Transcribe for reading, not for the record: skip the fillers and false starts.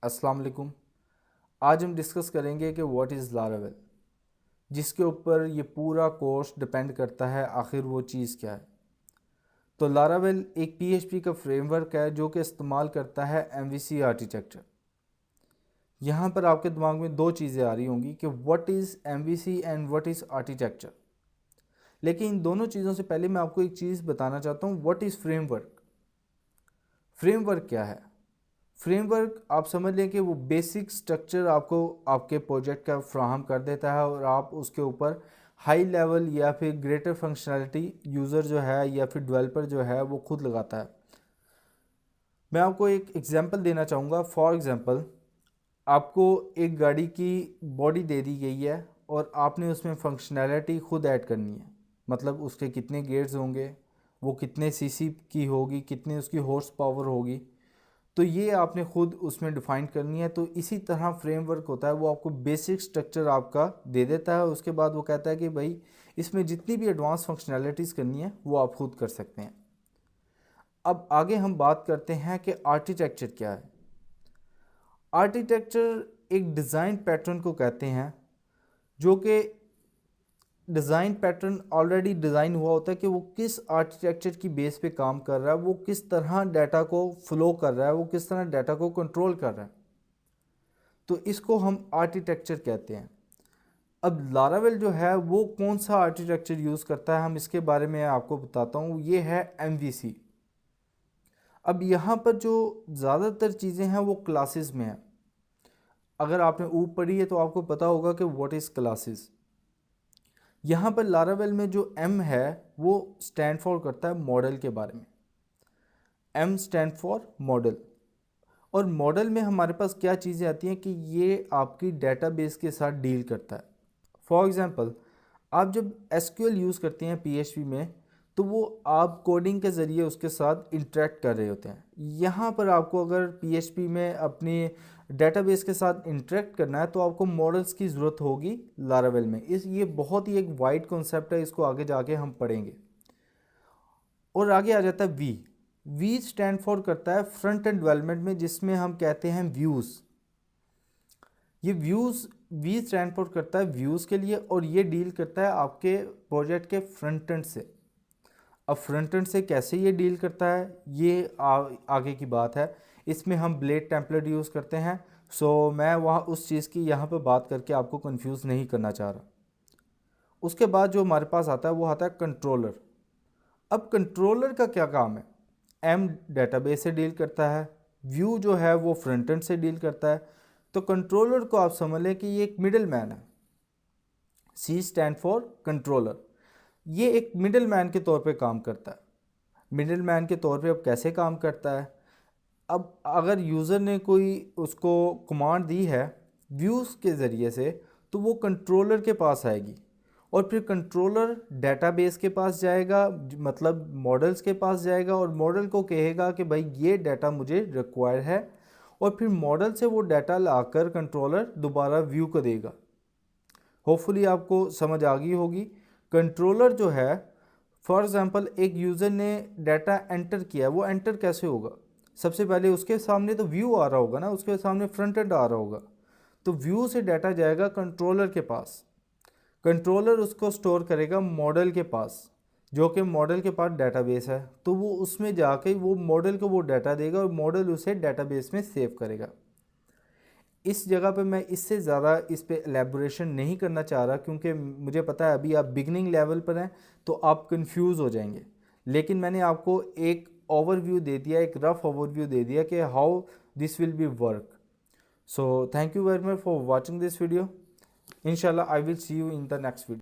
अस्सलाम वालेकुम। आज हम डिस्कस करेंगे कि व्हाट इज़ लारावेल, जिसके ऊपर ये पूरा कोर्स डिपेंड करता है आखिर वो चीज़ क्या है। तो लारावेल एक पीएचपी का फ्रेमवर्क है जो कि इस्तेमाल करता है एमवीसी आर्किटेक्चर। यहाँ पर आपके दिमाग में दो चीज़ें आ रही होंगी कि what is MVC and what is architecture. लेकिन इन दोनों चीज़ों से पहले मैं आपको एक चीज़ बताना चाहता हूँ, व्हाट इज़ फ्रेमवर्क। फ्रेमवर्क क्या है? फ्रेमवर्क आप समझ लें कि वो बेसिक स्ट्रक्चर आपको आपके प्रोजेक्ट का फ्राहम कर देता है और आप उसके ऊपर हाई लेवल या फिर ग्रेटर फंक्शनैलिटी यूज़र जो है या फिर डेवलपर जो है वो खुद लगाता है। मैं आपको एक एग्जांपल देना चाहूँगा। फॉर एग्जांपल, आपको एक गाड़ी की बॉडी दे दी गई है और आपने उसमें फंक्शनैलिटी खुद ऐड करनी है। मतलब उसके कितने गेयर्स होंगे, वो कितने सीसी की होगी, कितनी उसकी हॉर्स पावर होगी, तो ये आपने खुद उसमें डिफ़ाइन करनी है। तो इसी तरह फ्रेमवर्क होता है, वो आपको बेसिक स्ट्रक्चर आपका दे देता है। उसके बाद वो कहता है कि भाई इसमें जितनी भी एडवांस फंक्शनैलिटीज़ करनी है वो आप खुद कर सकते हैं। अब आगे हम बात करते हैं कि आर्किटेक्चर क्या है। आर्किटेक्चर एक डिज़ाइन पैटर्न को कहते हैं जो कि डिज़ाइन पैटर्न ऑलरेडी डिज़ाइन हुआ होता है कि वो किस आर्किटेक्चर की बेस पे काम कर रहा है, वो किस तरह डाटा को फ्लो कर रहा है, वो किस तरह डाटा को कंट्रोल कर रहा है। तो इसको हम आर्किटेक्चर कहते हैं। अब लारावेल जो है वो कौन सा आर्किटेक्चर यूज़ करता है, हम इसके बारे में आपको बताता हूँ। ये है एमवीसी। अब यहाँ पर जो ज़्यादातर चीज़ें हैं वो क्लासेस में हैं। अगर आपने ऊपर पढ़ी है तो आपको पता होगा कि व्हाट इज़ क्लासेस। यहाँ पर लारावेल में जो एम है वो स्टैंड फॉर करता है मॉडल के बारे में। M stand for model. और मॉडल में हमारे पास क्या चीज़ें आती हैं कि ये आपकी डेटाबेस के साथ डील करता है। फॉर एग्ज़ाम्पल, आप जब एसक्यूएल यूज़ करते हैं पीएचपी में, तो वो आप कोडिंग के ज़रिए उसके साथ इंटरेक्ट कर रहे होते हैं। यहाँ पर आपको अगर पीएचपी में अपनी डेटाबेस के साथ इंटरेक्ट करना है तो आपको मॉडल्स की ज़रूरत होगी लारावेल में। ये बहुत ही एक वाइड कॉन्सेप्ट है, इसको आगे जाके हम पढ़ेंगे। और आगे आ जाता है वी। वी स्टैंड फॉर करता है फ्रंट एंड डेवलपमेंट में, जिसमें हम कहते हैं व्यूज़। ये व्यूज़ वी स्टैंड फॉर करता है व्यूज़ के लिए, और ये डील करता है आपके प्रोजेक्ट के फ्रंट एंड से। अब फ्रंट एंड से कैसे ये डील करता है ये आगे की बात है। इसमें हम ब्लेड टेम्पलेट यूज़ करते हैं। सो मैं वहाँ उस चीज़ की यहाँ पर बात करके आपको कंफ्यूज नहीं करना चाह रहा। उसके बाद जो हमारे पास आता है वो आता है कंट्रोलर। अब कंट्रोलर का क्या काम है? एम डेटाबेस से डील करता है, व्यू जो है वो फ्रंट एंड से डील करता है। तो कंट्रोलर को आप समझ लें कि ये एक मिडिल मैन है। सी स्टैंड फॉर कंट्रोलर। ये एक मिडिल मैन के तौर पे काम करता है। मिडिल मैन के तौर पे अब कैसे काम करता है? अब अगर यूज़र ने कोई उसको कमांड दी है व्यूज़ के ज़रिए से, तो वो कंट्रोलर के पास आएगी और फिर कंट्रोलर डेटाबेस के पास जाएगा, मतलब मॉडल्स के पास जाएगा, और मॉडल को कहेगा कि भाई ये डाटा मुझे रिक्वायर है, और फिर मॉडल से वो डाटा लाकर कंट्रोलर दोबारा व्यू को देगा। होपफुली आपको समझ आ गई होगी। कंट्रोलर जो है, फॉर एग्ज़ाम्पल एक यूज़र ने डाटा एंटर किया, वो एंटर कैसे होगा? सबसे पहले उसके सामने तो व्यू आ रहा होगा ना, उसके सामने फ्रंट एंड आ रहा होगा। तो व्यू से डाटा जाएगा कंट्रोलर के पास। कंट्रोलर उसको स्टोर करेगा मॉडल के पास, जो कि मॉडल के पास डेटाबेस है। तो वो उसमें जाके वो मॉडल को वो डाटा देगा और मॉडल उसे डेटाबेस में सेव करेगा। इस जगह पे मैं इससे ज़्यादा इस पे एलेबोरेशन नहीं करना चाह रहा, क्योंकि मुझे पता है अभी आप बिगनिंग लेवल पर हैं तो आप कंफ्यूज हो जाएंगे। लेकिन मैंने आपको एक ओवरव्यू दे दिया, एक रफ ओवरव्यू दे दिया कि how this will be work. So thank you very much for watching this video. इंशाल्लाह I will see you in the next video.